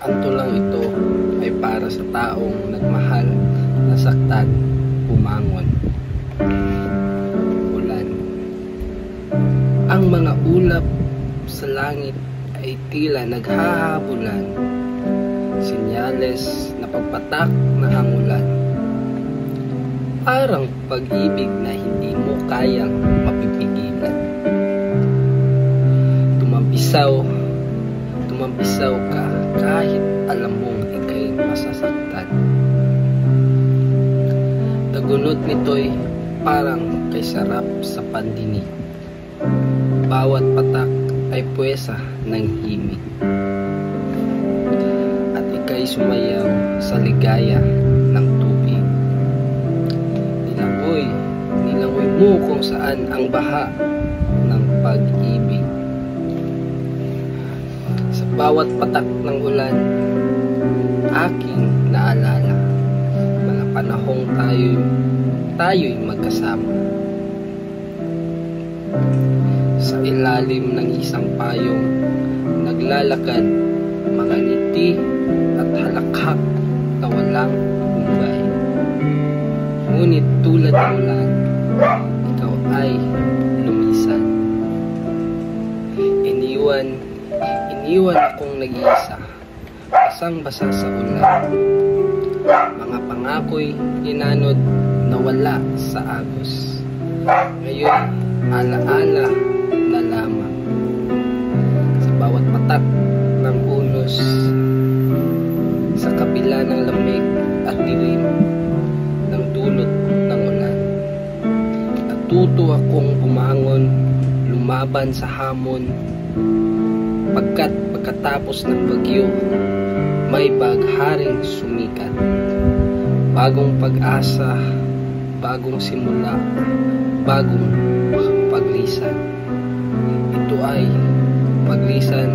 Ang tulang ito ay para sa taong nagmahal, nasaktan, bumangon. Ulan. Ang mga ulap sa langit ay tila naghahabulan, sinyales na pagpatak na ang ulan. Parang pag-ibig na hindi mo kayang mapipigilan. Tumampisaw ka kahit alam mong ika'y masasaktan. Tagunot nito'y parang kay sarap sa pandinig. Bawat patak ay puwesa ng himig. At ika'y sumayaw sa ligaya ng tubig. Nilangoy mo kung saan ang baha ng pag-ibig. Sa bawat patak ng ulan, aking naalala mga panahong tayo'y magkasama. Sa ilalim ng isang payong, naglalakad, mga ngiti at halakhak na walang humbay. Ngunit tulad ng ulan, ikaw ay lumisan. Iniwan akong nag-iisa, basang-basa sa ulan. Mga pangako'y inanod na wala sa agos. Ngayon, alaala na lamang. Sa bawat patak ng unos, sa kabila ng lamig at dilim ng dulot ng ulan, natuto akong bumangon, lumaban sa hamon, pagkat pagkatapos ng bagyo, may bagharing sumikat. Bagong pag-asa, bagong simula, bagong paglisan. Ito ay paglisan